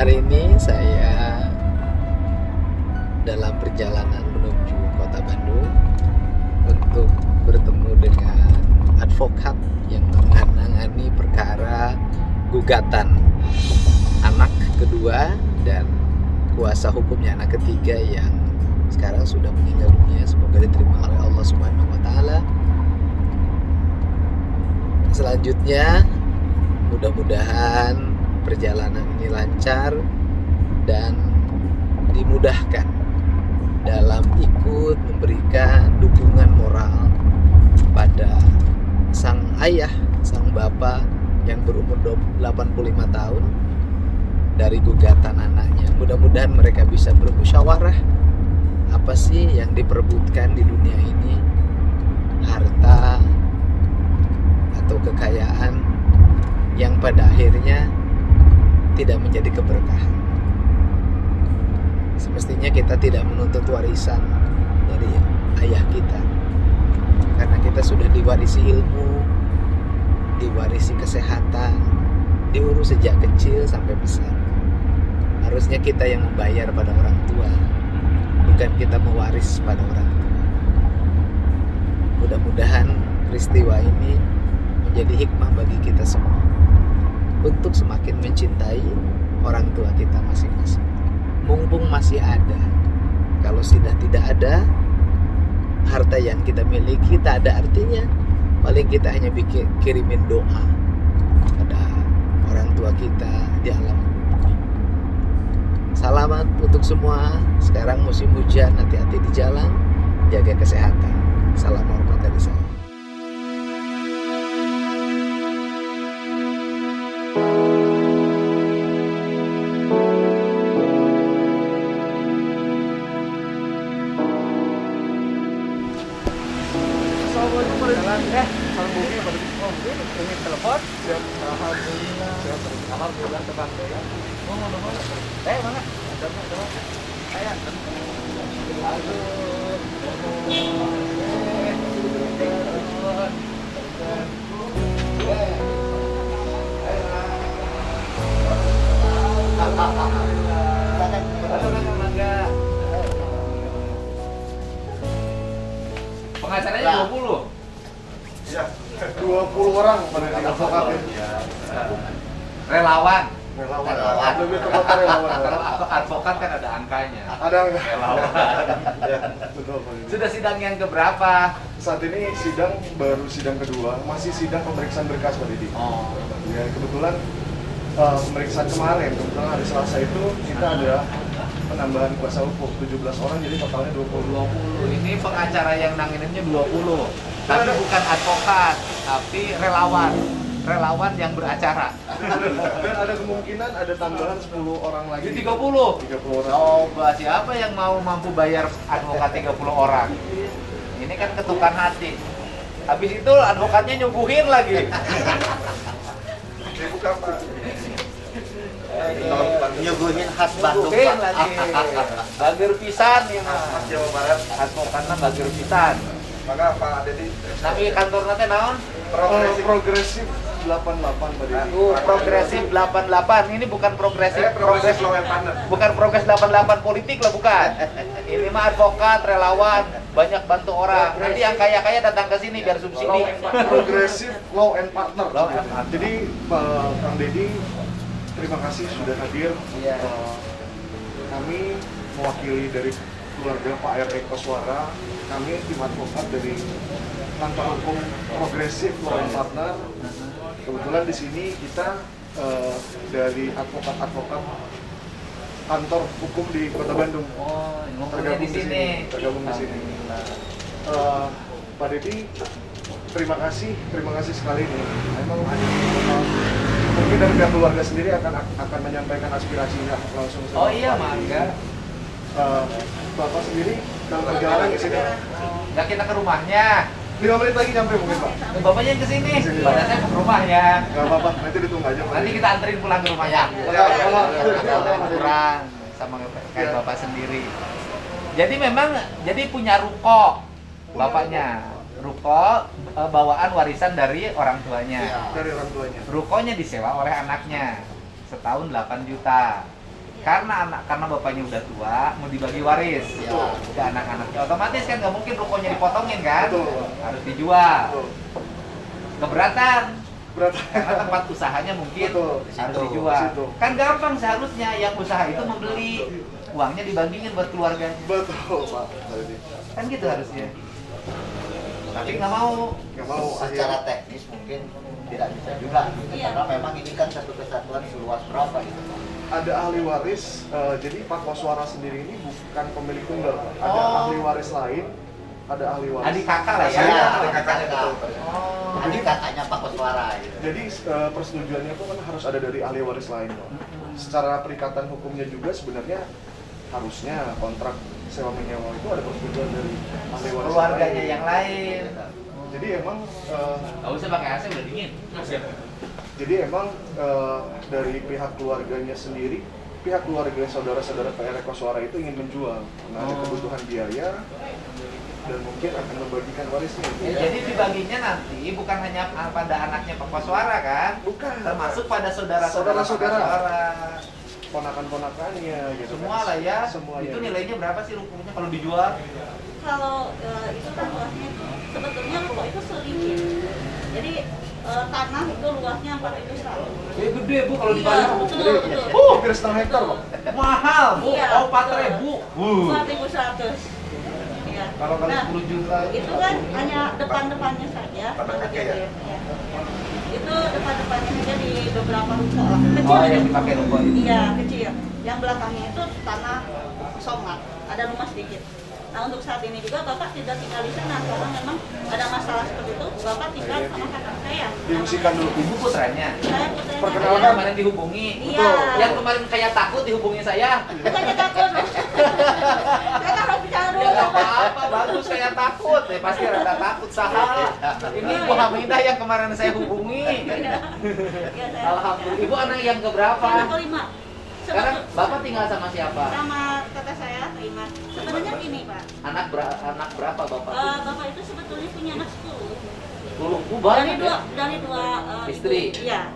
Hari ini saya dalam perjalanan menuju kota Bandung untuk bertemu dengan advokat yang menangani perkara gugatan anak kedua dan kuasa hukumnya anak ketiga yang sekarang sudah meninggal dunia. Semoga diterima oleh Allah Subhanahu wa taala. Selanjutnya mudah-mudahan perjalanan ini lancar dan dimudahkan dalam ikut memberikan dukungan moral pada sang ayah, sang bapak yang berumur 85 tahun dari gugatan anaknya. Mudah-mudahan mereka bisa bermusyawarah apa sih yang diperebutkan di dunia ini, harta atau kekayaan yang pada akhirnya tidak menjadi keberkahan. Semestinya kita tidak menuntut warisan dari ayah kita, karena kita sudah diwarisi ilmu, diwarisi kesehatan, diurus sejak kecil sampai besar. Harusnya kita yang membayar pada orang tua, bukan kita mewaris pada orang tua. Mudah-mudahan peristiwa ini menjadi hikmah bagi kita semua untuk semakin mencintai orang tua kita masing-masing. Mumpung masih ada. Kalau sudah tidak ada, harta yang kita miliki tak ada artinya. Paling kita hanya kirimin doa pada orang tua kita di alam kubur. Selamat untuk semua. Sekarang musim hujan, hati-hati di jalan, jaga kesehatan. Salam hormat dari saya. Assalamualaikum warahmatullahi wabarakatuh. Salam bumi pada ini telepon. Siap. Alhamdulillah. Siap. Alhamdulillah terbang ya. Mana? Mana? Ada. Saya. Pengacaranya 20. Ya, 20 orang pada di advokat ya. Relawan. Lebih tepatnya relawan. Kalau advokat kan ada angkanya. Ada enggak? Relawan. Ya, betul Pak. Sudah sidang yang keberapa? Saat ini baru sidang kedua, masih sidang pemeriksaan berkas Pak Didi. Oh. Ya, kebetulan pemeriksaan kemarin, kebetulan hari Selasa itu kita ada penambahan kuasa hukum 17 orang, jadi totalnya 20. Ini pengacara yang nangininnya 20. Tapi bukan advokat, tapi relawan yang beracara. Dan ada kemungkinan ada tambahan 10 orang lagi. Jadi 30. 30 orang. Coba siapa yang mau mampu bayar advokat 30 orang? Ini kan ketukan hati. Habis itu advokatnya nyuguhin lagi. Bukan Pak. Nyuguhin khas Bandung Nyuguhin Pak. lagi. Bager pisan ya mah. Jawa Barat. Advokatnya bager pisan. Maka Pak Dedi Tapi kantornya teh naon? progresif 88 Pak Dedi. Progresif 88. Ini bukan progresif Law and Partner. bukan progres 88 politik lah, bukan. Ini mah advokat, relawan, banyak bantu orang. Nanti yang kaya-kaya datang ke sini biar subsidi. Progresif Law and Partner. Law and Partner. Jadi Kang Dedi, terima kasih sudah hadir. Iya. Kami mewakili dari keluarga Pak R.E. Koswara, kami tim advokat dari kantor hukum Progresif Law and Partner. Kebetulan di sini kita dari advokat-advokat kantor hukum di Kota Bandung. Oh, ngumpulnya di sini. Tergabung di sini. Pak Dedi, terima kasih sekali nih. Memang mungkin dari pihak keluarga sendiri akan menyampaikan aspirasinya langsung. Oh iya, mangga. Bapak sendiri kalau perjalanan ke sini, Nggak kita ke rumahnya. 5 menit lagi nyampe mungkin Pak. Bapaknya yang ke sini. Padahal saya mau ke rumahnya. Nggak apa-apa, nanti ditunggu aja Pak. Nanti kita anterin pulang ke rumahnya. Kurang sama kayak bapak sendiri. Jadi memang punya ruko bapaknya. Ruko bawaan warisan dari orang tuanya. Dari orang tuanya. Rukonya disewa oleh anaknya setahun 8 juta. karena bapaknya udah tua, mau dibagi waris ke anak-anaknya. Otomatis kan nggak mungkin rukonya dipotongin kan, Betul. harus dijual. Betul. Keberatan, Berat. karena tempat usahanya mungkin Betul. harus Situ. dijual. Situ. Kan gampang seharusnya yang usaha itu membeli, uangnya dibagiin buat keluarganya. Betul, Pak. Tadi. Kan gitu harusnya. Tapi nggak mau. Nggak mau Secara teknis mungkin tidak bisa juga gitu. Iya. Karena memang ini kan satu kesatuan seluas berapa gitu. ada ahli waris, jadi Pak Koswara sendiri ini bukan pemilik tunggal, Pak. Ada Oh. ahli waris lain, ada ahli waris. Adik kakak lah ya. Saya Iya, adik kakaknya, betul. Oh. Adik kakaknya Pak Koswara gitu. Jadi persetujuannya itu kan harus ada dari ahli waris lain, Pak. Secara perikatan hukumnya juga sebenarnya harusnya kontrak sewa menyewa itu ada persetujuan dari ahli waris Keluarganya lain. yang lain. Jadi emang Nggak usah pakai AC udah dingin. dari pihak keluarganya sendiri, pihak keluarga saudara-saudara PR Koswara itu ingin menjual karena ada kebutuhan biaya dan mungkin akan membagikan warisnya. Ya, jadi dibaginya nanti bukan hanya pada anaknya Pak Koswara kan? Bukan. Termasuk pada saudara-saudara Pak Saudara-saudara. Koswara. Ponakan-ponakannya gitu. Semua kan. lah ya. Semuanya. Itu nilainya berapa sih rukunya kalau dijual? Kalau itu kan luasnya itu sebetulnya ruko itu sedikit. Jadi tanah itu luasnya 4.100. Ya gede Bu kalau Iya, dibalik. betul, betul. Hampir setengah hektar, Pak. Mahal Bu. Iya, Oh 4.000. 4.100. Iya. Kalau kali 10 juta. Itu kan hanya depan-depannya saja. Ya. Itu depan-depannya saja di beberapa ruko lah. Kecil Oh itu. yang dipakai ruko itu. Iya, kecil. Yang belakangnya itu tanah kosongan, ada rumah sedikit. Nah, untuk saat ini juga Bapak tidak tinggal di sana karena memang ada masalah seperti itu. Bapak tinggal sama kakak saya. Diungsikan dulu. Ibu putranya. Saya putranya. Perkenalkan. Yang kemarin dihubungi. Iya. Yang kemarin kayak takut dihubungi saya. Bukannya takut, Mas. Saya kan harus bicara Ya dulu nggak sama. apa-apa, bagus saya takut. Ya pasti rada takut saha. Ini Ibu Hamidah yang kemarin saya hubungi. Iya, saya. Alhamdulillah. Ibu anak yang keberapa? Anak kelima. Sekarang Bapak tinggal sama siapa? Sama kakak saya, Iman. Sebenarnya gini, Pak. Anak berapa Bapak? Bapak itu sebetulnya punya anak 10. Banyak ya? Dari dua Istri? ibu. Iya.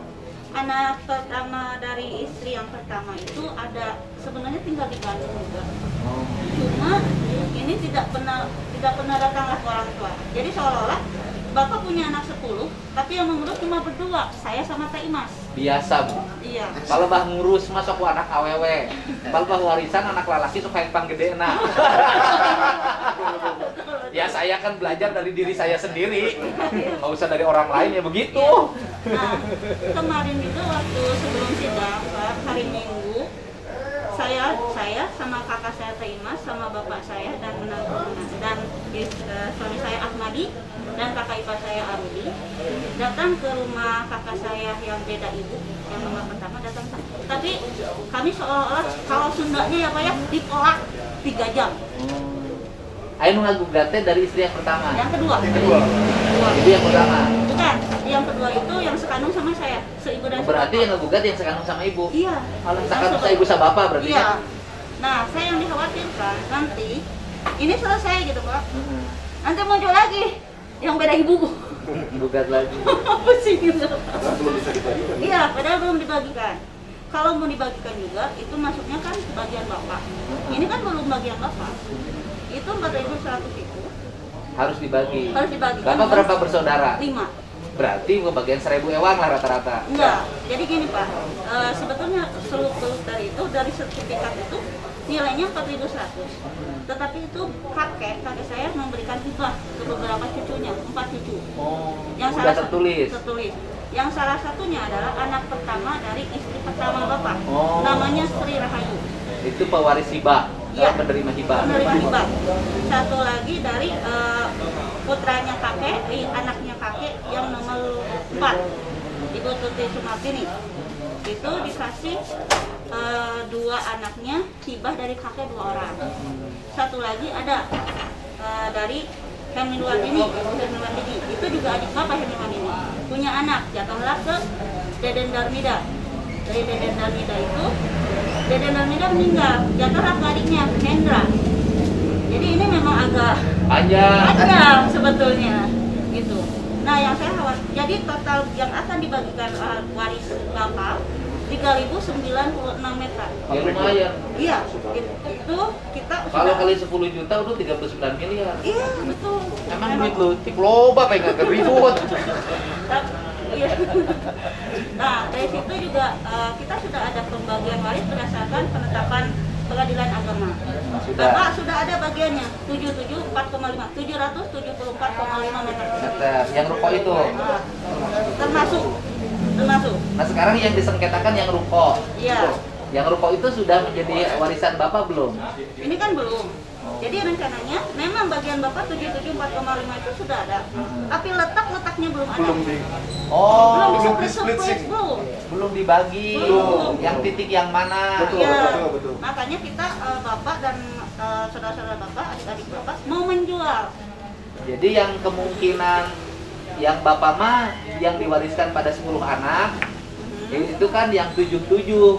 Anak pertama dari istri yang pertama itu ada sebenarnya tinggal di Bandung juga. Cuma ini tidak pernah datanglah ke orang tua. Jadi seolah-olah Bapak punya anak 10, tapi yang mengurus cuma berdua, saya sama Teh Imas. Biasa Bu. Iya. Kalau bah ngurus masuk anak awewe. Kalau bah warisan anak lalaki suka yang panggede nah. Ya saya kan belajar dari diri saya sendiri. Nggak usah dari orang lain ya begitu. Nah, kemarin itu waktu sebelum sidang, Pak, hari Minggu, saya sama kakak saya Teh Imas, sama bapak saya dan suami saya Ahmadi dan kakak ipar saya Arudi datang ke rumah kakak saya yang beda ibu, yang nomor pertama datang. Tapi kami seolah-olah kalau Sundanya ya Pak ya ditolak 3 jam. Ayo ngagugat teh dari istri yang pertama. Yang kedua. Kedua. Itu yang pertama. Bukan, yang kedua itu yang sekandung sama saya, seibu dan Berarti sebapak. yang ngagugat yang sekandung sama ibu. Iya. Kalau sekandung sama ibu sama bapak berarti Iya. kan? Nah, saya yang dikhawatirkan nanti ini selesai gitu Pak. Mm-mm. Nanti muncul lagi yang beda ibu. Gugat lagi. Pusing gitu. Karena belum bisa dibagikan. Iya, padahal belum dibagikan. Kalau mau dibagikan juga, itu masuknya kan bagian bapak. Ini kan belum bagian bapak. Itu 4.100 itu Harus dibagi. harus dibagikan. Bapak berapa bersaudara? 5. Berarti bagian 1.000 ewang lah rata-rata. Enggak. Jadi gini Pak, sebetulnya seluk-beluk dari itu, dari sertifikat itu nilainya 4.100. Tetapi itu kakek saya memberikan hibah ke beberapa cucunya, 4 cucu. Oh, Yang udah salah tertulis. tertulis. Yang salah satunya adalah anak pertama dari istri pertama Bapak. Oh. Namanya Sri Rahayu. Itu pewaris hibah, Iya. penerima hibah. Penerima hibah. Satu lagi dari putranya kakek, anaknya kakek yang nomor 4, Ibu Tuti Sumartini. Itu dikasih 2 anaknya hibah dari kakek 2 orang. Satu lagi ada dari Hemilwardini, Ibu Hemilwardini. Itu juga adik Bapak Hemilwardini. Punya anak, jatuhlah ke Deden Darmida. Dari Deden Darmida itu, Deden Darmida meninggal, jatuhlah ke adiknya, Hendra. Jadi ini memang agak panjang sebetulnya, gitu. Nah yang saya khawatir, jadi total yang akan dibagikan waris Bapak 3.096 meter. Ya lumayan. Iya, itu kita Kalau sudah- kali 10 juta udah 39 miliar. Iya, betul. Emang duit lu tik loba pengen ke ribut. Iya. Nah, dari situ juga kita sudah ada pembagian waris berdasarkan penetapan pengadilan agama. Sudah. Bapak sudah ada bagiannya 77,4,5, 774,5 meter. Meter. Yang ruko itu. Nah, termasuk. Nah sekarang yang disengketakan yang ruko. Iya. Yang ruko itu sudah menjadi warisan bapak belum? Ini kan belum. Jadi rencananya memang bagian Bapak 774,5 itu sudah ada. Tapi letaknya belum ada. Belum di Oh, belum belum di-split, di-split, belum. belum dibagi. Belum. Yang titik yang mana? Betul. Iya. betul. Makanya kita Bapak dan saudara-saudara Bapak, adik-adik Bapak mau menjual. Jadi yang kemungkinan yang bapak mah yang diwariskan pada 10 anak itu kan yang 77.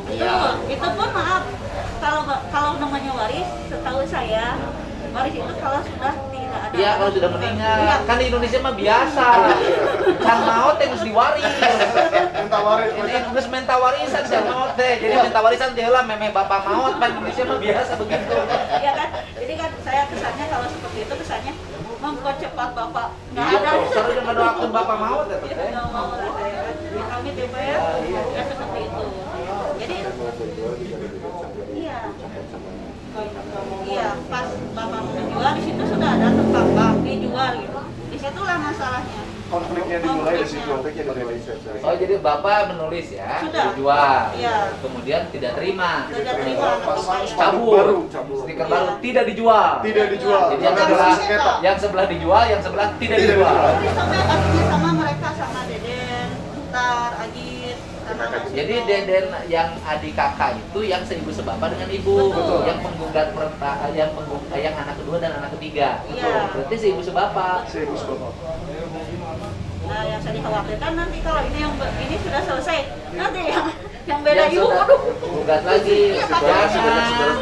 Betul. Itu pun maaf kalau namanya waris, setahu saya waris itu kalau sudah tidak ada. Iya kalau sudah meninggal. Iya. Kan di Indonesia mah biasa. Can maot teh geus diwaris. Minta waris. Ini geus minta warisan can maot teh. Jadi minta warisan teh lah memeh bapak maot pan Indonesia mah biasa begitu. Iya kan? Jadi kan saya kesannya kalau seperti itu kesannya mempercepat Bapak. Nggak Iya, ada. seru dengan doakeun bapak maot ya teh. Nggak mau lah saya kan. Kami tipe ya. Ya seperti itu. Jadi iya. Iya, pas Bapak mau menjual di situ sudah ada tempat Bang dijual gitu. Di situlah masalahnya. Konfliknya dimulai dari situ. Konfliknya dimulai. Oh jadi bapak menulis ya, Sudah. dijual. Iya. Kemudian tidak terima. Tidak terima anak Bapak ya. Cabut. Cabut. Stiker baru tidak dijual. Tidak dijual. Jadi yang Karena adalah ada sengketa. yang sebelah dijual, yang sebelah tidak Tidak dijual. dijual. Jadi sampai akhirnya sama mereka sama Deden, Mutar, Agit, sama Jadi deden yang adik kakak itu yang seibu sebapa dengan ibu, Betul. yang penggugat yang anak kedua dan anak ketiga. Iya. Berarti seibu sebapa. Saya Gus Bapak. Nah, yang saya dikhawatirkan nanti kalau ini sudah selesai, nanti yang beda Yang ibu, sudah waduh. gugat lagi. Iya, Jangan.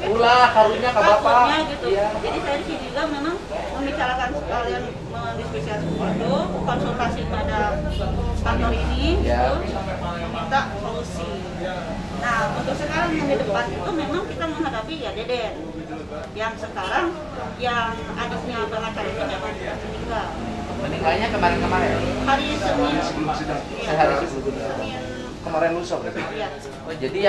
Ulah karunya ke bapak. Takutnya gitu. Iya. Jadi saya di sini juga memang membicarakan sekalian mendiskusikan itu, konsultasi pada kantor ini, Ya. gitu, minta solusi. Nah, untuk sekarang yang di depan itu memang kita menghadapi ya Deden. Yang sekarang yang adiknya pengacara itu memang meninggal. Meninggalnya kemarin-kemarin. Hari Senin. Sebelum sidang. Iya, Sehari sebelum. Senin. Kemarin lusa berarti. Iya. Oh, jadi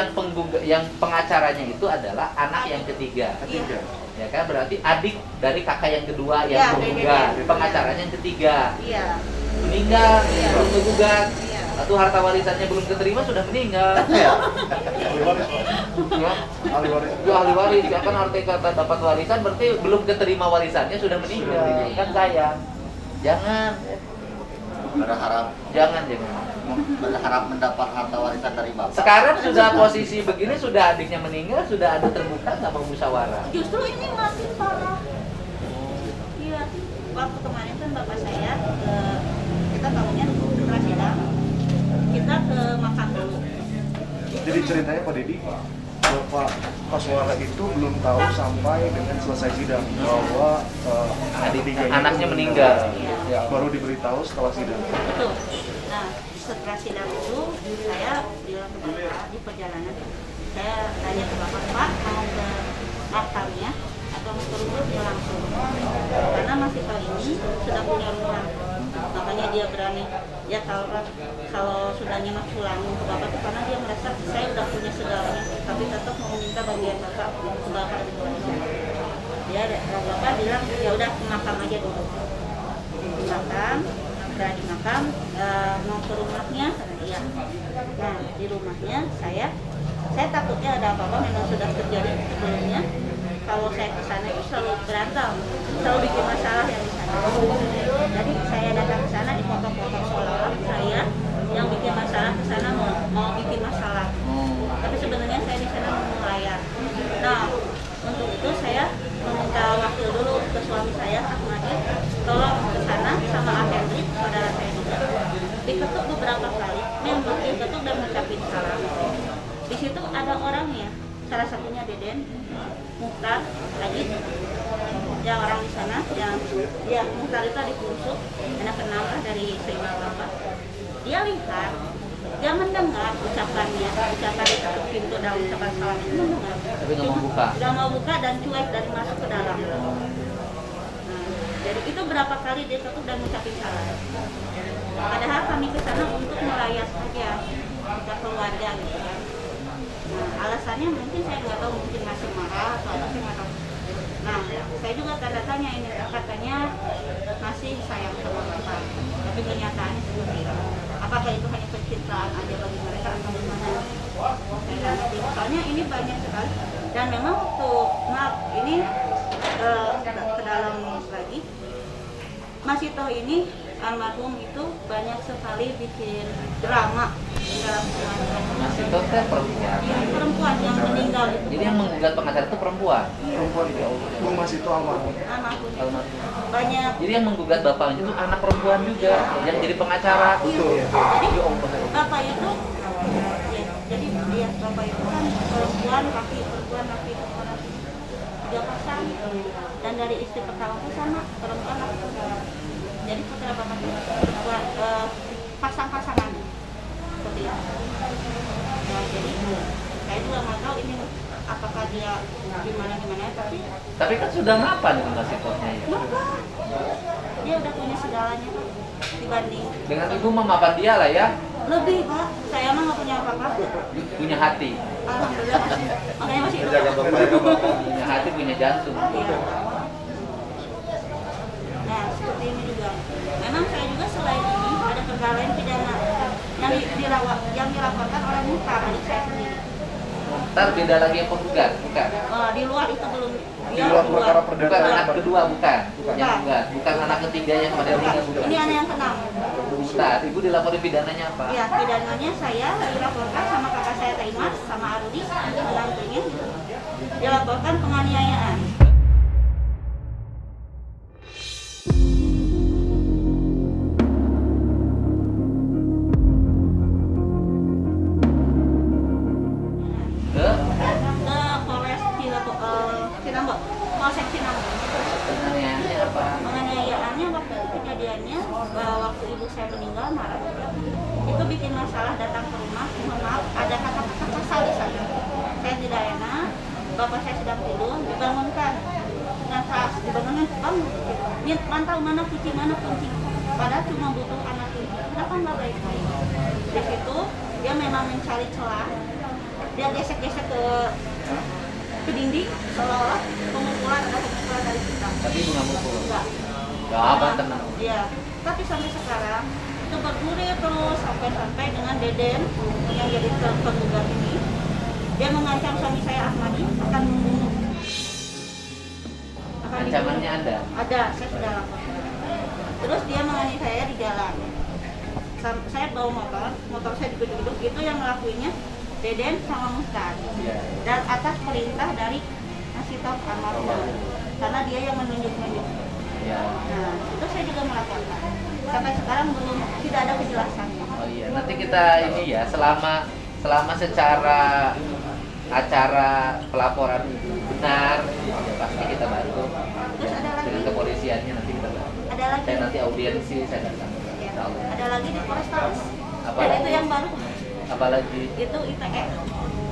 yang pengacaranya itu adalah anak yang ketiga. Ketiga. Ya kan berarti adik dari kakak yang kedua Iya, yang menggugat, Deden. pengacaranya yang ketiga. Iya. Meninggal, Iya. belum menggugat. Iya. Atau harta warisannya belum keterima sudah meninggal. Ahli waris. Pak. Ya, Ahli waris. itu ahli waris ya kan arti kata dapat warisan berarti belum keterima warisannya sudah meninggal. Kan sayang. Jangan, Berharap jangan. berharap mendapat harta warisan dari bapak. Sekarang sudah posisi begini, sudah adiknya meninggal, sudah ada terbuka nggak mau musyawarah. Justru ini makin parah. Iya, waktu kemarin kan bapak saya kita tahunya setelah sidang kita ke makam dulu. Jadi ceritanya Pak Dedi, Bapak Koswara itu belum tahu sampai dengan selesai sidang bahwa adiknya Anaknya meninggal. Iya. baru diberitahu setelah sidang. Betul. Nah, setelah sidang itu saya bilang ke bapak di perjalanan, saya tanya ke bapak, Pak mau ke makamnya atau mau ke rumahnya langsung? Karena masih kali ini sudah punya rumah, makanya dia berani. Ya kalau sudahnya mas pulang ke bapak itu karena dia merasa saya udah punya segalanya, tapi tetap mau minta bagian bapak ke bapak di rumahnya. Dia bapak bilang ya udah ke makam aja dulu. Di makam, berada di makam, mau ke rumahnya, iya. Nah di rumahnya saya takutnya ada apa-apa, memang sudah terjadi sebelumnya. Kalau saya ke sana itu selalu berantem, selalu bikin masalah yang di sana. Jadi saya datang ke sana di foto-foto sholat saya yang bikin masalah ke sana mau bikin masalah. Tapi sebenarnya saya di sana mau melayar. Nah untuk itu saya meminta wakil dulu ke suami saya Ahmadi, tolong ke sana sama Henry, saudara saya juga. Diketuk beberapa kali, memang diketuk dan mengucapin salam. Di situ ada orangnya, salah satunya Deden, Muhtar, Agit, ya orang di sana, yang ya Muhtar itu adik bungsu, anak keenam lah dari seibu bapak. Dia lihat dia mendengar ucapan itu pintu dan ucapan salam itu mendengar. Tapi nggak mau buka. Nggak mau buka dan cuek dari masuk ke dalam. Nah, jadi itu berapa kali dia tutup dan ngucapin salam. Padahal kami ke sana untuk melayat saja kita keluarga gitu kan. Nah, alasannya mungkin saya nggak tahu, mungkin masih marah atau apa, saya nggak tahu. Nah, saya juga tanda tanya ini, katanya masih sayang sama bapak, tapi kenyataannya seperti itu. Apakah itu hanya pencitraan aja bagi mereka atau gimana? Saya nggak ngerti. Soalnya ini banyak sekali dan memang waktu maaf ini ke dalam lagi, Mas Ito ini almarhum itu banyak sekali bikin drama di dalam keluarga. Mas itu teh perempuan. Iya, perempuan yang meninggal itu. Jadi yang menggugat pengacara itu perempuan. Perempuan ya Allah. Bung Mas itu almarhum. Almarhum. Almarhum. Banyak. Jadi yang menggugat bapaknya itu anak perempuan juga yang jadi pengacara. Betul ya. Jadi bapak itu, ya, jadi dia bapak itu kan perempuan laki orang tiga pasang, dan dari istri pertama itu sama perempuan laki. Jadi putra bapak itu perempuan pasang-pasangan seperti itu. Nah, jadi saya juga nggak tahu ini apakah dia gimana tapi kan sudah mapan itu Mas Itonya ya. enggak. Dia udah punya segalanya Pak, dibanding Dengan ibu memapan dia lah ya. lebih Pak. Saya mah nggak punya apa-apa. Punya hati. Alhamdulillah masih, makanya masih hidup. Punya hati, punya jantung. Iya. Nah, seperti ini juga. Memang saya juga selain ini ada kelalaian pidana yang dilaporkan oleh Muhtar, adik saya sendiri. Ntar beda lagi yang penggugat, bukan? Di luar itu belum. Di luar perkara Bukan perdata. anak kedua, bukan? Yang enggak, bukan anak ketiga yang pada meninggal, bukan? Ini anak yang keenam. Ustaz, ibu dilaporin pidananya apa? Ya, pidananya saya dilaporkan sama kakak saya Taimas, sama Arudi, menantunya. Dilaporkan penganiayaan. Ke Polres Cinambok, Polsek Cinambok. Penganiayaannya apa? Penganiayaannya waktu itu kejadiannya waktu ibu saya meninggal Maret itu bikin masalah, datang ke rumah, mohon maaf ada kata-kata kasar di sana. Saya tidak enak, bapak saya sedang tidur, dibangunkan dengan keras, dibangunkan bangun, mantel mana kunci, padahal cuma butuh anak ini, kenapa nggak baik-baik? Di situ dia memang mencari celah, dia gesek-gesek ke dinding seolah-olah pemukulan dari kita. Tapi ibu nggak mukul. Enggak. Nggak apa, tenang. Iya, tapi sampai sekarang itu bergulir terus sampai dengan Deden yang jadi penggugat ini. Dia mengancam suami saya Ahmadi akan membunuh. Ancamannya ada? Ada, saya sudah laporkan. Terus dia menganiaya saya di jalan. Saya bawa motor saya digeduk-geduk, itu yang ngelakuinnya Deden sama Muhtar. Dan atas perintah dari Nasito almarhum. Karena dia yang menunjuk-nunjuk. Ya. Nah, itu saya juga melaporkan. Sampai sekarang belum tidak ada kejelasannya. Oh iya, nanti kita ini ya selama secara acara pelaporan itu benar, ya pasti kita bantu. Terus ada lagi, Dengan kepolisiannya nanti kita bantu. ada lagi, Saya nanti audiensi saya datang. ya, Insya Allah. ada lagi di Polrestabes. Apa? Dan itu yang baru, Apalagi itu ITE.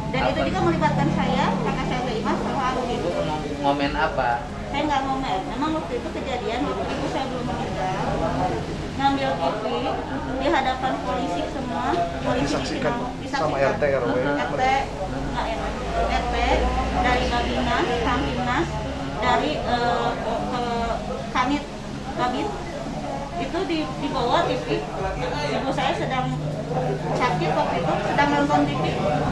Dan Apa? itu juga melibatkan saya, kakak saya Imas sama Arudi. ibu ngomen apa? Saya nggak ngomel. Memang waktu itu kejadian, ibu saya belum meninggal. Ngambil TV di hadapan polisi semua, polisi Disaksikan disaksikan. sama RT RW. RT, nggak RT dari Babinnas, Kamtibnas, dari Kanit Babin itu dibawa TV. Ibu saya sedang sakit waktu itu, sedang nonton TV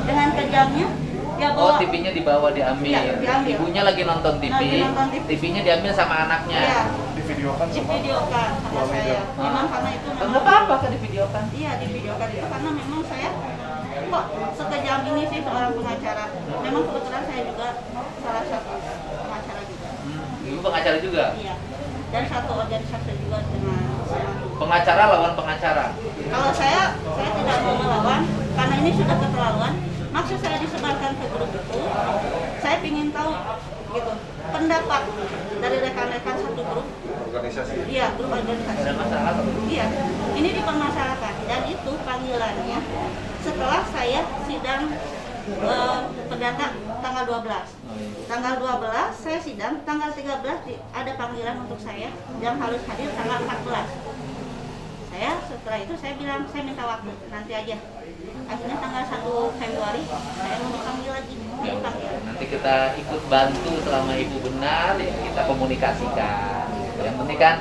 dengan kejamnya. Dia Oh, bawa TV-nya dibawa diambil. Iya, diambil. Ibunya lagi nonton TV. Lagi nonton TV. TV-nya diambil sama anaknya. Iya, Divideokan sama divideokan sama suami saya. dia. Memang karena itu Enggak memang apa-apa kan divideokan. iya divideokan itu karena memang saya kok sekejam ini sih seorang pengacara. Memang kebetulan saya juga salah satu pengacara juga. Ibu pengacara juga. Iya. Dan satu organisasi juga dengan Pengacara lawan pengacara. kalau saya tidak mau melawan karena ini sudah keterlaluan. Maksud saya disebarkan ke grup itu, saya ingin tahu gitu pendapat dari rekan-rekan satu grup. organisasi. Iya, grup organisasi. Ada masalah apa? Iya, ini dipermasalahkan dan itu panggilannya saya sidang perdata tanggal 12. Tanggal 12 saya sidang, tanggal 13 ada panggilan untuk saya yang harus hadir tanggal 14. Setelah itu saya bilang saya minta waktu nanti aja. Akhirnya tanggal 1 Februari saya mau dipanggil lagi. Nanti kita ikut bantu selama ibu benar, ya kita komunikasikan. Yang penting kan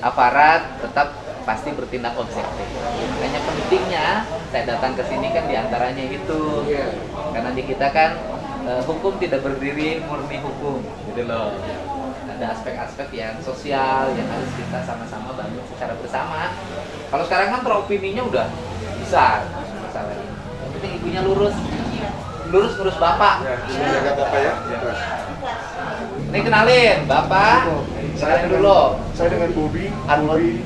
aparat tetap pasti bertindak objektif. Makanya pentingnya saya datang ke sini kan diantaranya itu, karena di kita kan hukum tidak berdiri murni hukum, gitu loh. Ada aspek-aspek yang sosial yang harus kita sama-sama bangun secara bersama. Kalau sekarang kan teropininya udah besar masalah ini. Yang penting ibunya lurus ngurus bapak. Jaga bapak ya. Ini kenalin bapak. Saya dulu. Saya dengan Bobby.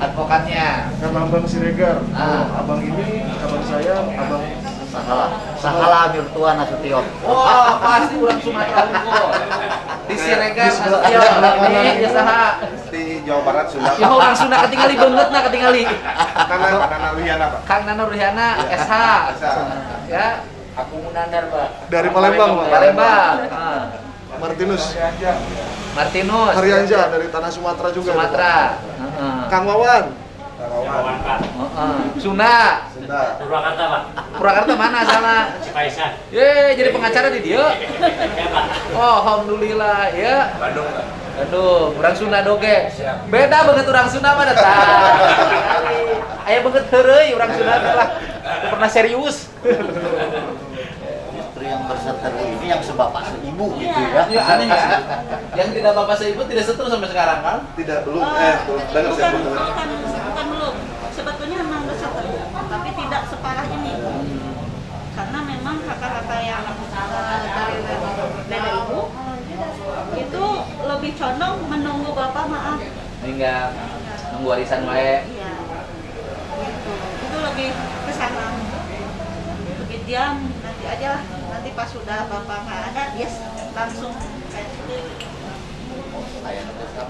Advokatnya. Karena Abang Siregar. Abang ini, abang saya, abang Sahala Mirtua Nasution. Wah, pasti orang Sumatera unggul. Di Siregar Nasution. Ini dia saha. di Jawa Barat Sunda. Ya orang Sunda ketinggali banget nah ketinggali. Nana Luhiana, Pak. Kang Nana Ruhiana SH. Ya. Aku Munandar, Pak. Dari Palembang, Pak. Palembang. Martinus. Martinus. Haryanja dari tanah Sumatera juga. Sumatera. Kang Wawan. Sunda. Sunda. Purwakarta, Pak. Purwakarta mana sana? Cikaisan. Jadi pengacara di dia. Ya, Pak. Oh, alhamdulillah ya. Bandung, Pak. Aduh, orang Sunda doge. Beda banget orang Sunda mah datang. Aya banget heureuy orang Sunda teh lah. Pernah serius. Justru yang berseteru ini yang sebapak seibu gitu ya. Ya aneh ya. Yang tidak bapak seibu tidak seteru sampai sekarang kan? Tidak, belum. Dengar saya belum. Bukan belum. Sebetulnya memang berseteru, tapi tidak separah ini. Karena memang kakak-kakak yang dari ibu itu lebih condong menunggu bapak maaf. Hingga nunggu warisan wae. Iya. Gitu. Itu lebih ke sana. Lebih diam, nanti aja lah. Nanti pas sudah bapak nggak ada, dia langsung kayak gitu.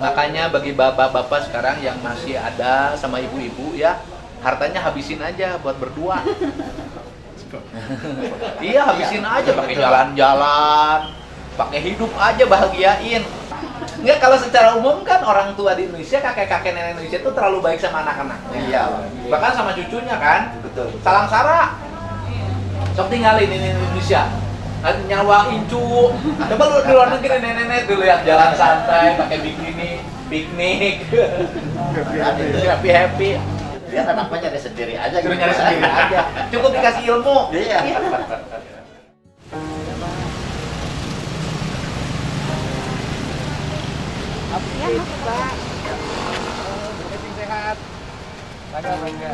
Makanya bagi bapak-bapak sekarang yang masih ada sama ibu-ibu ya, hartanya habisin aja buat berdua. Iya, habisin aja pakai jalan-jalan, pakai hidup aja bahagiain. Enggak, kalau secara umum kan orang tua di Indonesia, kakek-kakek nenek Indonesia itu terlalu baik sama anak-anak. Iya. Bahkan sama cucunya kan. Betul. Salang sara. Sok tinggalin ini Indonesia. Nyawa incu. Coba lu di luar negeri nenek-nenek dulu lihat jalan santai, pakai bikini, piknik. Happy. Dia anaknya nyari sendiri aja Suruh nyari sendiri aja. Cukup dikasih ilmu. Iya. Ya, Mas, Pak. Sehat. Bangga.